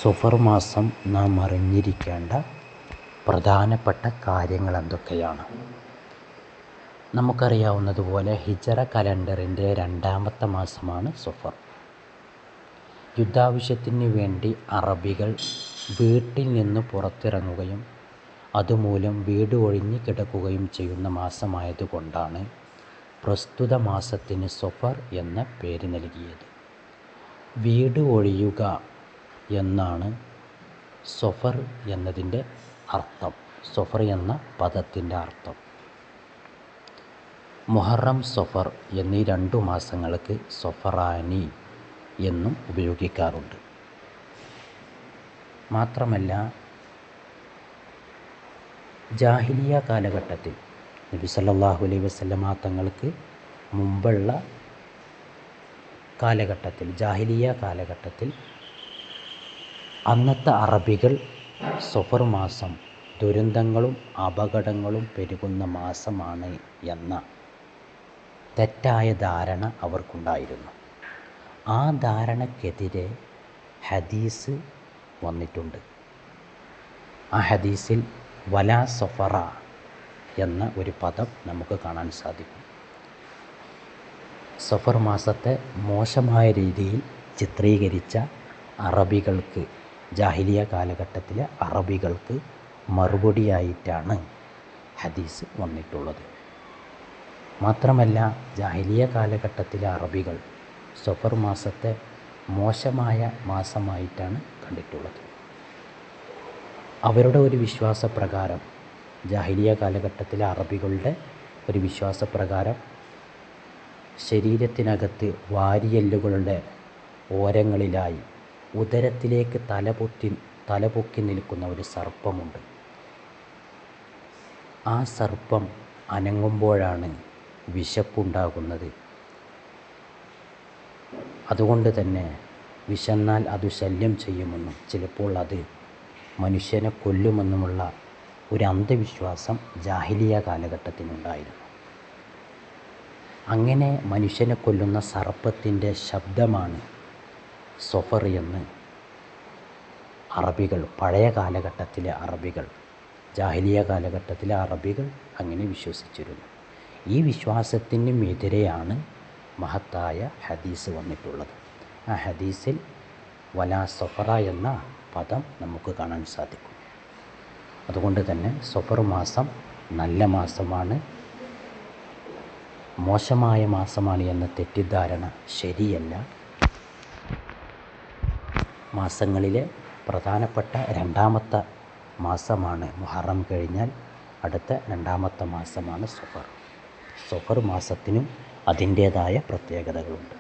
സഫർ മാസം നാം അറിഞ്ഞിരിക്കേണ്ട പ്രധാനപ്പെട്ട കാര്യങ്ങൾ എന്തൊക്കെയാണ്? നമുക്കറിയാവുന്നതുപോലെ ഹിജറ കലണ്ടറിൻ്റെ 2ാമത്തെ മാസമാണ് സഫർ. യുദ്ധാവശ്യത്തിന് വേണ്ടി അറബികൾ വീട്ടിൽ നിന്ന് പുറത്തിറങ്ങുകയും അതുമൂലം വീട് ഒഴിഞ്ഞു കിടക്കുകയും ചെയ്യുന്ന മാസമായതുകൊണ്ടാണ് പ്രസ്തുത മാസത്തിന് സഫർ എന്ന പേര് നൽകിയത്. വീട് ഒഴിയുക എന്നാണ് സഫർ എന്നതിൻ്റെ അർത്ഥം. സഫർ എന്ന പദത്തിൻ്റെ അർത്ഥം. മുഹറം, സഫർ എന്നീ 2 മാസങ്ങൾക്ക് സഫറാനി എന്നും ഉപയോഗിക്കാറുണ്ട്. മാത്രമല്ല, ജാഹിലിയ കാലഘട്ടത്തിൽ നബി സല്ലല്ലാഹു അലൈഹി വസല്ലമ തങ്ങൾക്ക് മുമ്പുള്ള കാലഘട്ടത്തിൽ, ജാഹിലിയ കാലഘട്ടത്തിൽ അന്നത്തെ അറബികൾ സഫർ മാസം ദുരന്തങ്ങളും അപകടങ്ങളും പെരുകുന്ന മാസമാണ് എന്ന തെറ്റായ ധാരണ അവർക്കുണ്ടായിരുന്നു. ആ ധാരണക്കെതിരെ ഹദീസ് വന്നിട്ടുണ്ട്. ആ ഹദീസിൽ വലാ സഫറ എന്ന ഒരു പദം നമുക്ക് കാണാൻ സാധിക്കും. സഫർ മാസത്തെ മോശമായ രീതിയിൽ ചിത്രീകരിച്ച അറബികൾക്ക്, ജാഹിലിയ കാലഘട്ടത്തിലെ അറബികൾക്ക് മറുപടിയായിട്ടാണ് ഹദീസ് വന്നിട്ടുള്ളത്. മാത്രമല്ല, ജാഹിലിയ കാലഘട്ടത്തിലെ അറബികൾ സഫർ മാസത്തെ മോശമായ മാസമായിട്ടാണ് കണ്ടിട്ടുള്ളത്. അവരുടെ ഒരു വിശ്വാസപ്രകാരം, ജാഹിലിയ കാലഘട്ടത്തിലെ അറബികളുടെ ഒരു വിശ്വാസപ്രകാരം ശരീരത്തിനകത്ത് വാരിയെല്ലുകളുടെ ഓരങ്ങളിലായി ഉദരത്തിലേക്ക് തലപൊക്കി നിൽക്കുന്ന ഒരു സർപ്പമുണ്ട്. ആ സർപ്പം അനങ്ങുമ്പോഴാണ് വിശപ്പുണ്ടാകുന്നത്. അതുകൊണ്ട് തന്നെ വിശന്നാൽ അത് ശല്യം ചെയ്യുമെന്നും ചിലപ്പോൾ അത് മനുഷ്യനെ കൊല്ലുമെന്നുമുള്ള ഒരു അന്ധവിശ്വാസം ജാഹിലിയ കാലഘട്ടത്തിനുണ്ടായിരുന്നു. അങ്ങനെ മനുഷ്യനെ കൊല്ലുന്ന സർപ്പത്തിൻ്റെ ശബ്ദമാണ് സഫർ എന്ന് അറബികൾ, പഴയ കാലഘട്ടത്തിലെ അറബികൾ, ജാഹിലിയ കാലഘട്ടത്തിലെ അറബികൾ അങ്ങനെ വിശ്വസിച്ചിരുന്നു. ഈ വിശ്വാസത്തിനുമെതിരെയാണ് മഹത്തായ ഹദീസ് വന്നിട്ടുള്ളത്. ആ ഹദീസിൽ വലാ സഫറ എന്ന പദം നമുക്ക് കാണാൻ സാധിക്കും. അതുകൊണ്ട് തന്നെ സഫർ മാസം നല്ല മാസമാണ്, മോശമായ മാസമാണ് എന്ന തെറ്റിദ്ധാരണ ശരിയല്ല. മാസങ്ങളിലെ പ്രധാനപ്പെട്ട 2ാമത്തെ മാസമാണ് മുഹറം. കഴിഞ്ഞാൽ അടുത്ത 2ാമത്തെ മാസമാണ് സഫർ. സഫർ മാസത്തിനും അതിൻ്റേതായ പ്രത്യേകതകളുണ്ട്.